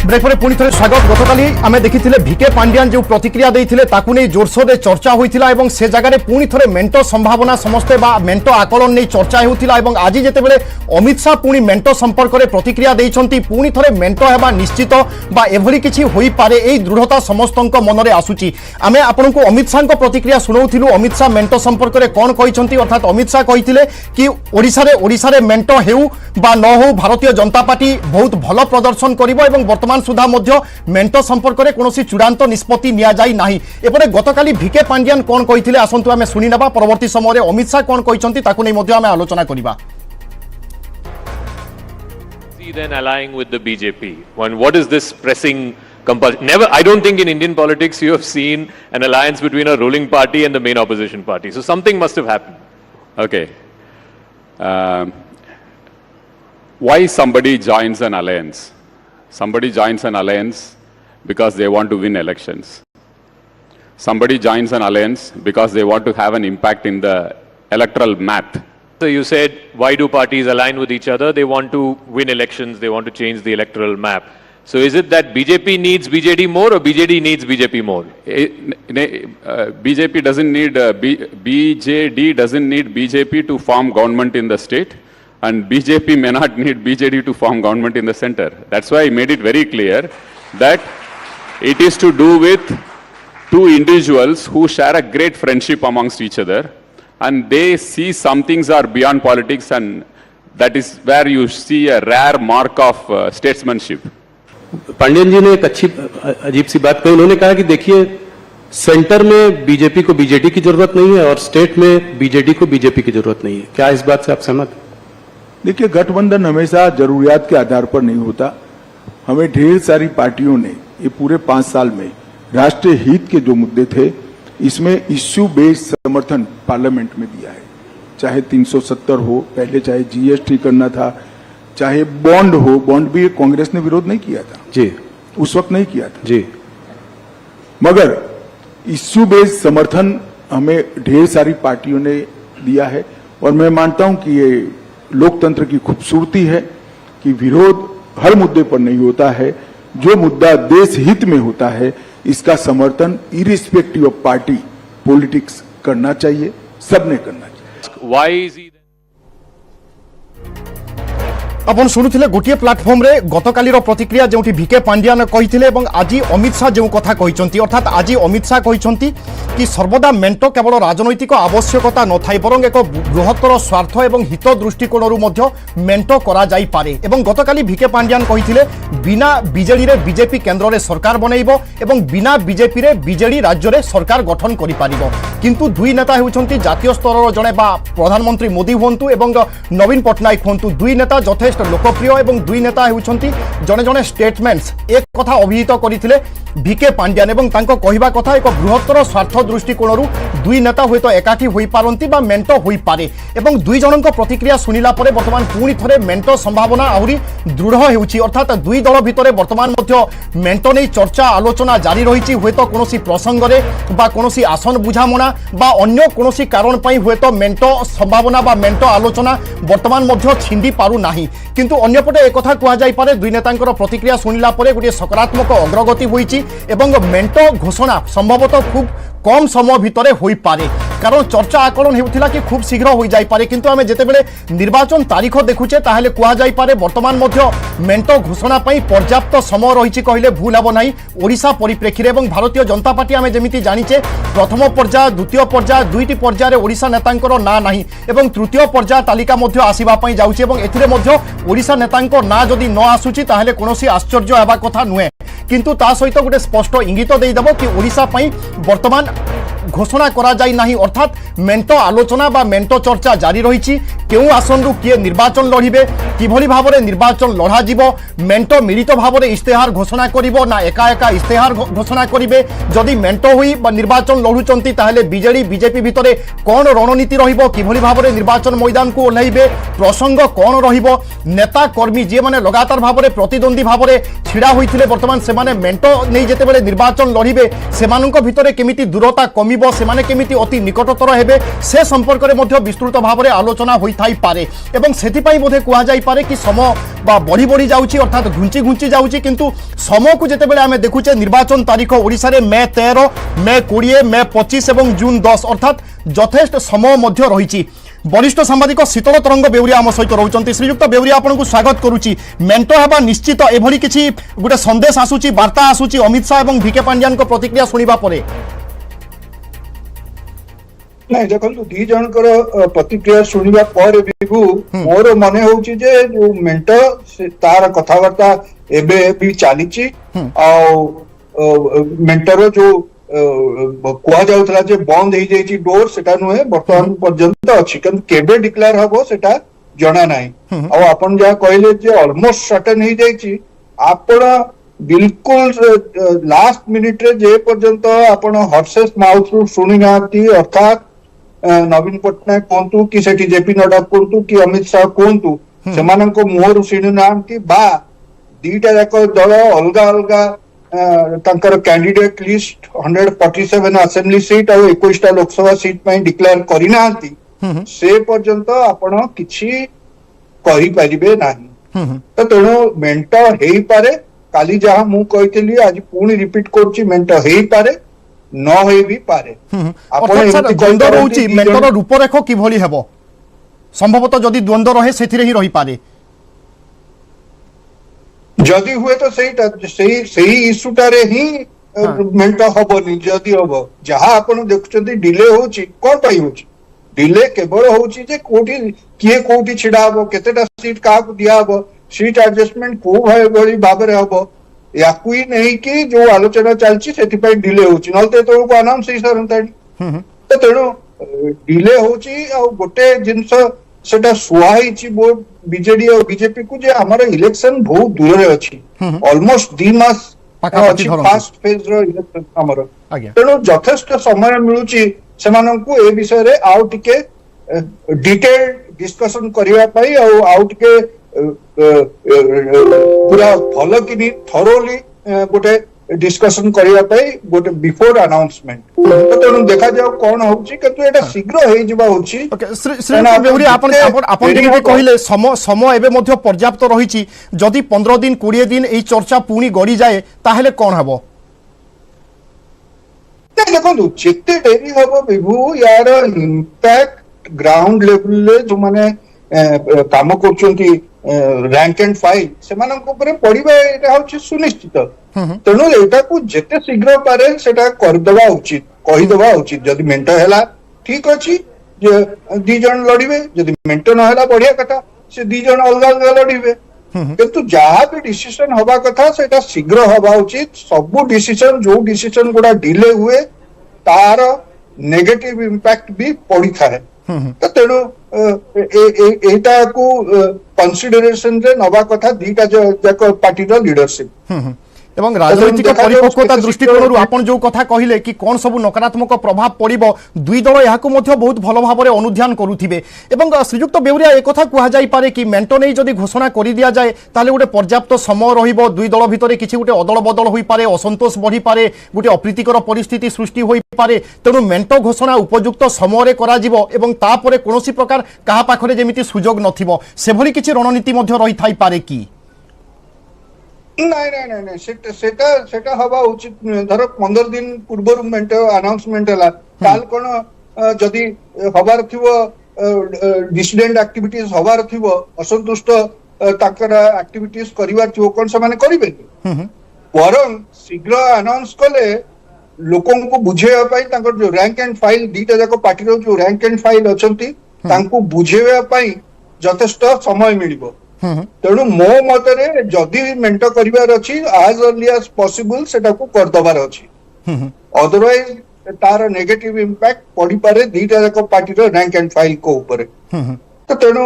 Break पर पुणी थे स्वागत। गतकाली आम देखी भिके पांडियान जो प्रतिक्रिया देते ताकू नहीं जोरसोर चर्चा होता और से जगह पुणी थे मेंट संभावना समस्ते मेंट आकलन नहीं चर्चा होता। आज जितेबले अमित शाह पुणी मेंट संपर्क में प्रतिक्रिया देते पुणी थे मेंट होगा निश्चित एभली किसी हो पारे यही दृढ़ता समस्त मन में आसूची। आम आपन को अमित शाह प्रतिक्रिया शुणाऊलु। अमित शाह मेंट संपर्क में कौन कहते अर्थात अमित शाह कहते कि ओडिशा रे मेंट हेउ बा न हो भारतीय जनता पार्टी बहुत भल प्रदर्शन करिवो वर्तमान सुधा मध्य मेंट संपर्क में कौन चूड़ांत निष्पत्ति निया जाई नाही। एपटे गतकाली भिके पांडियान कौन कहते आसंतु आमे सुनी नबा। परवर्ती समय अमित शाह कौन कहते ताकू नै मध्य आमे आलोचना करिबा। Then allying with the BJP. What is this pressing compulsion? Never. I don't think in Indian politics you have seen an alliance between a ruling party and the main opposition party. So something must have happened. Okay. Why somebody joins an alliance? Somebody joins an alliance because they want to win elections. Somebody joins an alliance because they want to have an impact in the electoral map. So you said, why do parties align with each other? They want to win elections, they want to change the electoral map. So is it that BJP needs BJD more or BJD needs BJP more? BJP doesn't need, BJD doesn't need BJP to form government in the state, and BJP may not need BJD to form government in the center. That's why I made it very clear that it is to do with two individuals who share a great friendship amongst each other, and they see some things are beyond politics, and that is where you see a rare mark of statesmanship. Pandian जी ने एक अच्छी अजीब सी बात कही। उन्होंने कहा कि देखिए, सेंटर में बीजेपी को बीजेडी की जरूरत नहीं है और स्टेट में बीजेडी को बीजेपी की जरूरत नहीं है। क्या इस बात से आप सहमत? देखिए, गठबंधन हमेशा जरूरियात के आधार पर नहीं होता। हमें ढेर सारी पार्टियों ने ये पूरे 5 साल में राष्ट्रीय हित के जो मुद्दे थे, इसमें इश्यू बेस्ड समर्थन पार्लियामेंट में दिया है। चाहे 370 हो, पहले चाहे जीएसटी करना था, चाहे बॉन्ड हो। बॉन्ड भी कांग्रेस ने विरोध नहीं किया था जी, उस वक्त नहीं किया था जी, मगर इश्यू बेस्ड समर्थन हमें ढेर सारी पार्टियों ने दिया है। और मैं मानता हूं कि ये लोकतंत्र की खूबसूरती है कि विरोध हर मुद्दे पर नहीं होता है। जो मुद्दा देश हित में होता है, इसका समर्थन इरिस्पेक्टिव ऑफ पार्टी पॉलिटिक्स करना चाहिए, सबने करना चाहिए। Why is he अपन शुणुले गोटे प्लाटफर्म रे गतकाली प्रतिक्रिया जो भिके पांडियान कहते आज अमित शाह जो कथा कहते अर्थात आज अमित शाह कहते कि सर्वदा मेंट केवल राजनैतिक आवश्यकता न थाई बरं एक बृहत्तर स्वार्थ और हित दृष्टिकोण मेंट करा जाई पारे। एवं गतकाली भिके पांडियान कहते बिना बीजेडी रे बीजेपी केन्द्र में सरकार बनइबो एवं बिना बीजेपी रे बीजेडी राज्य में सरकार गठन करि पारिबो। किंतु दुई नेता हेउछन्ति जातीय स्तर जड़े प्रधानमंत्री मोदी हुंतु एवं नवीन पट्टनायक हुंतु। दुई नेता यथेष्ट लोकप्रिय एवं दुई नेता हेउछन्ति जने जने स्टेटमेंट्स एक कथा अभिहित करथिले भिके पांडियान एवं तांको कहिबा कथा एक बृहत्तर स्वार्थ दृष्टिकोण दुई नेता हुए तो एकाठी होई पारंती बा मेंट होई पारे। एवं दुई जनक प्रतिक्रिया सुनिला परे वर्तमान पुणी थरे मेंट संभावना आहुरी दृढ़ हेउछि। अर्थात दुई दल भितरे वर्तमान मध्य मेंट नै चर्चा आलोचना जारी रहिछि। हुए तो कोनोसी प्रसंग रे बा कोनोसी आसन बुझामणा बा अन्य कोनोसी कारण पई हुए तो मेंट संभावना बा मेंट आलोचना वर्तमान मध्य छिंडी पारु नाही। किंतु अन्यपटे एक कथा कहा जाई पारे दुई नेतांकर प्रतिक्रिया सुनिला परे गोटे सकारात्मक अग्रगति होईछि एवं मेंट घोषणा संभवतः खूब कम समय भितर होई पारे। कारण चर्चा आकलन हेउथिला कि खूब शीघ्र हो जाई पारे। किंतु आमे जेतेबेले निर्वाचन तारीख देखुचे ताहले कहा जाई पारे वर्तमान मध्य मेंट घोषणा पई पर्याप्त समय रहिछि कहले भूल हबो नाही। ओडिशा परिप्रेक्षी रे एवं भारतीय जनता पार्टी आमे जेमिति जानिचे प्रथम पर्याय द्वितीय पर्याय दुईटी पर्याय रे ओडिशा नेतांकर ना नाही एवं तृतीय पर्याय तालिका मध्य आसीबा पई जाउछि एवं एथिरे मध्य ओडिशा नेतांकर ना जदि न आसुछि ताहले कोनोसी आश्चर्य हेबा कथा नुहे। किंतु ता सहित गोटे स्पष्ट इंगित देदेव कि ओडिशा पई वर्तमान घोषणा करा जाई नाही। अर्थात मेंट आलोचना बा मेंट चर्चा जारी रही। केउ आसन रु किए निर्वाचन लड़िबे, किभली भाबरे निर्वाचन लड़ा जिवो, मेंट मिलित भाबरे इस्तेहार घोषणा करिवो ना एका एका इस्तेहार घोषणा करिवे। जदि मेंट होई बा निर्वाचन लड़ुचंती ताहले बीजेडी बीजेपी भितरे कोन रणनीति रहिबो, किभली भाबरे निर्वाचन मैदान को ओल्हाइबे, प्रसंग कोन रहिबो, नेता कर्मी जे माने लगातार भाबरे प्रतिद्वंदी भाबरे छिड़ा होइथिले वर्तमान से माने मेंट नै जेतेबेले निर्वाचन लड़िबे सेमानंक भितरे केमिति दूरता कमी ରହିବ ସେମାନେ କେମିତି ଅତି ନିକଟତର ହେବେ ସେ ସମ୍ପର୍କରେ ମଧ୍ୟ ବିସ୍ତୃତ ଭାବରେ ଆଲୋଚନା ହୋଇଥାଇପାରେ ଏବଂ ସେଥିପାଇଁ ବୋଧେ କୁହାଯାଇପାରେ କି ସମୟ বা বড়ি বড়ি যাଉଛି অর্থাৎ ঘুঞ্চি ঘুঞ্চি যাଉଛି কিন্তু সময়କୁ যেତେବେଳେ ଆମେ ଦେଖୁଛେ ନିର୍ବାଚନ ତାରିଖ ଓଡ଼ିଶାରେ ମେ 13 ମେ 20 ମେ 25 ଏବଂ ଜୁନ 10 অর্থাৎ যথেষ্ট সময় ମଧ୍ୟ ରହିଛି বরিষ্ঠ সাংবাদিক শীতল তরঙ্গ বেউরিয়া আম সহিত রয়েছেন শ্রীযুক্ত বেউরিয়া আপনার স্বাগত করুচি মেন্ট হওয়া নিশ্চিত এভাবে কিছু গোটে সন্দেশ আসুচি বার্তা আসুচি অমিত শাহ এবং ভিকে পাণ্ডিয়ান প্রতিক্রিয়া শুণবা পরে ନାଇଁ ଦେଖନ୍ତୁ ଦି ଜଣଙ୍କର ପ୍ରତିକ୍ରିୟା ଶୁଣିବା ପରେ ବିଭୁ ମୋର ମନେ ହଉଛି ଯେ ଯୋଉ ମେଣ୍ଟ ତାର କଥାବାର୍ତ୍ତା ଏବେ ବି ଚାଲିଛି ଆଉ ମେଣ୍ଟର ଯୋଉ କୁହାଯାଉଥିଲା ଯେ ବନ୍ଦ ହେଇଯାଇଛି ଡୋର ସେଟା ନୁହେଁ ବର୍ତ୍ତମାନ ପର୍ଯ୍ୟନ୍ତ ଅଛି କିନ୍ତୁ କେବେ ଡିକ୍ଲେୟାର ହବ ସେଟା ଜଣା ନାହିଁ ଆଉ ଆପଣ ଯାହା କହିଲେ ଯେ ଅଲମୋଷ୍ଟ ସର୍ଟେନ ହେଇଯାଇଛି ଆପଣ ବିଲକୁଲ ଲାଷ୍ଟ ମିନିଟରେ ଯେ ପର୍ଯ୍ୟନ୍ତ ଆପଣ ହର୍ସେସ୍ ମାଉଥରୁ ଶୁଣି ନାହାନ୍ତି ଅର୍ଥାତ୍ ନବୀନ ପଟ୍ଟନାୟକ କୁହନ୍ତୁ କି ସେଠି ଜେପି ନଡ୍ଡା କୁହନ୍ତୁ କି ଅମିତ ଶାହ କୁହନ୍ତୁ ସେମାନଙ୍କ ମୁହଁରୁ ଶୁଣି ନାହାନ୍ତି ବା ଦିଟା ଯାକ ଦଳ ଅଲଗା ଅଲଗା ତାଙ୍କର କ୍ୟାଣ୍ଡିଡେଟ ଲିଷ୍ଟ 147 ଆସେମ୍ବଲି ସିଟ୍ ଆଉ 21ଟା ଲୋକସଭା ସିଟ୍ ପାଇଁ ଡିକ୍ଲେୟାର କରିନାହାନ୍ତି ସେ ପର୍ଯ୍ୟନ୍ତ ଆପଣ କିଛି କରିପାରିବେ ନାହିଁ ତ ତେଣୁ ମେଣ୍ଟ ହେଇପାରେ କାଲି ଯାହା ମୁଁ କହିଥିଲି ଆଜି ପୁଣି ରିପିଟ୍ କରୁଛି ମେଣ୍ଟ ହେଇପାରେ ন হয়ে বি পারে দ্বন্দ্ব রয়েছে মেন্টর রূপরেখ কিভাবে হব সম্ভবতঃ যদি দ্বন্দ্ব রহে সেথিরে হি রহি পারে যদি হুয়ে তো সেই ইস্যুটারে হি মেন্ট হবনি যদি হব যাহা আপন দেখুଛନ୍ତି ডিলে হଉଛି কোন পাই হଉଛି ডিলে কেবল হଉଛି যে কোটি কিଏ কোটি ছিড়া হব কেতেটা সিট কাহাକୁ দিয়া হব সিট আডজস্টমেন্ট কোউ ভাবে হব याकू ही नहीं कि जो आलोचना चलती से डिले होची नलते तो अनाउंस ही सरंतानी तो तेणु डिले होची आ गोटे जिनस सेटा सुहाईची बो बीजेडी और बीजेपी को जे हमारा इलेक्शन बहुत दूर रे अछि ऑलमोस्ट 2 मास अछि फास्ट फेज रो इलेक्शन हमर तेणु यथेष्ट समय मिलुची सेमानंकु ए विषय रे आउ टिके डिटेल डिस्कशन करिवा पई आउ टिके पूरा भल कि थरोली गोटे डिस्कशन करने गोटे बिफोर अनाउंसमेंट तो तेणु देखा जाओ कौन होची किंतु एटा शीघ्र हे जिबा होची श्रीयुक्त बेउरिया आपण जेमि कहले समय एबे मध्य पर्याप्त रहिछि जदि 15 दिन 20 दिन एई चर्चा पुणी गड़ी जाए ताहेले कोन हबो देखो जेते डेरी हबो विभू यार इंपैक्ट ग्राउंड लेवल ले जो माने काम करछंती रैंक एंड फाइल सेमानक ऊपर पड़िबा एटा होछि सुनिश्चित तेणु एटा को जेते शीघ्र पारे सेटा करदवा उचित कहिदवा उचित जदि मेंट हैला ठीक अछि जे दी जण लड़िबे जदि मेंट न हैला बढ़िया कथा से दी जण अलग अलग लड़िबे किंतु जहा भी डिसीजन हवा कथा सेटा शीघ्र हवा उचित सब डिसीजन जो डिसीजन गुडा डिले हुए तार नेगेटिव इंपैक्ट भी पड़ी थाए तो तेणु एटा को कंसीडरेशन रे नवा कथा दीटा जाक पार्टी रो लीडरशिप এবং রাজনৈতিক পরিপক্কতা দৃষ্টিকোণରୁ ଆପଣ ଯେଉଁ କଥା କହିଲେ କି କ'ଣ ସବୁ ନକାରାତ୍ମକ ପ୍ରଭାବ ପଡ଼ିବ ଦୁଇ ଦଳ ଏହାକୁ ମଧ୍ୟ ବହୁତ ଭଲ ଭାବରେ ଅନୁଧ୍ୟାନ କରୁଥିବେ ଏବଂ ଶ୍ରୀଯୁକ୍ତ ବେଉରିଆ ଏକଥା କୁହାଯାଇପାରେ କି ମେଣ୍ଟ ନେଇ ଯଦି ଘୋଷଣା କରିଦିଆଯାଏ ତାହେଲେ ଗୋଟେ ପର୍ଯ୍ୟାପ୍ତ ସମୟ ରହିବ ଦୁଇ ଦଳ ଭିତରେ କିଛି ଗୋଟେ ଅଦଳ ବଦଳ ହୋଇପାରେ ଅସନ୍ତୋଷ ବଢ଼ିପାରେ ଗୋଟେ ଅପ୍ରୀତିକର ପରିସ୍ଥିତି ସୃଷ୍ଟି ହୋଇପାରେ ତେଣୁ ମେଣ୍ଟ ଘୋଷଣା ଉପଯୁକ୍ତ ସମୟରେ କରାଯିବ ଏବଂ ତାପରେ କୌଣସି ପ୍ରକାର କାହା ପାଖରେ ଯେମିତି ସୁଯୋଗ ନଥିବ ସେଭଳି କିଛି ରଣନୀତି ମଧ୍ୟ ରହିଥାଇପାରେ କି नहीं नहीं नहीं सेटा हवा उचित धर 15 दिन पूर्व मेंट अनाउंसमेंट हला काल कोन जदी हबार थिवो डिसिडेंट एक्टिविटीज हबार थिवो असंतुष्ट ताकर एक्टिविटीज करिवार थिवो कोन से माने करिबे वरन शीघ्र अनाउंस कले लोकन को बुझेवा पई ताकर जो रैंक एंड फाइल दीटा जाको पार्टी रो जो रैंक एंड फाइल अछंती तांको बुझेवा पई यथेष्ट समय मिलिबो तेणु मो मतरे जदि मेंट करिवार अछि एज अर्ली एज पॉसिबल सेटा को कर दबार अछि अदरवाइज तार नेगेटिव इंपैक्ट पड़ी पारे दीटा जाको पार्टी रो रैंक एंड फाइल को ऊपर तो तेणु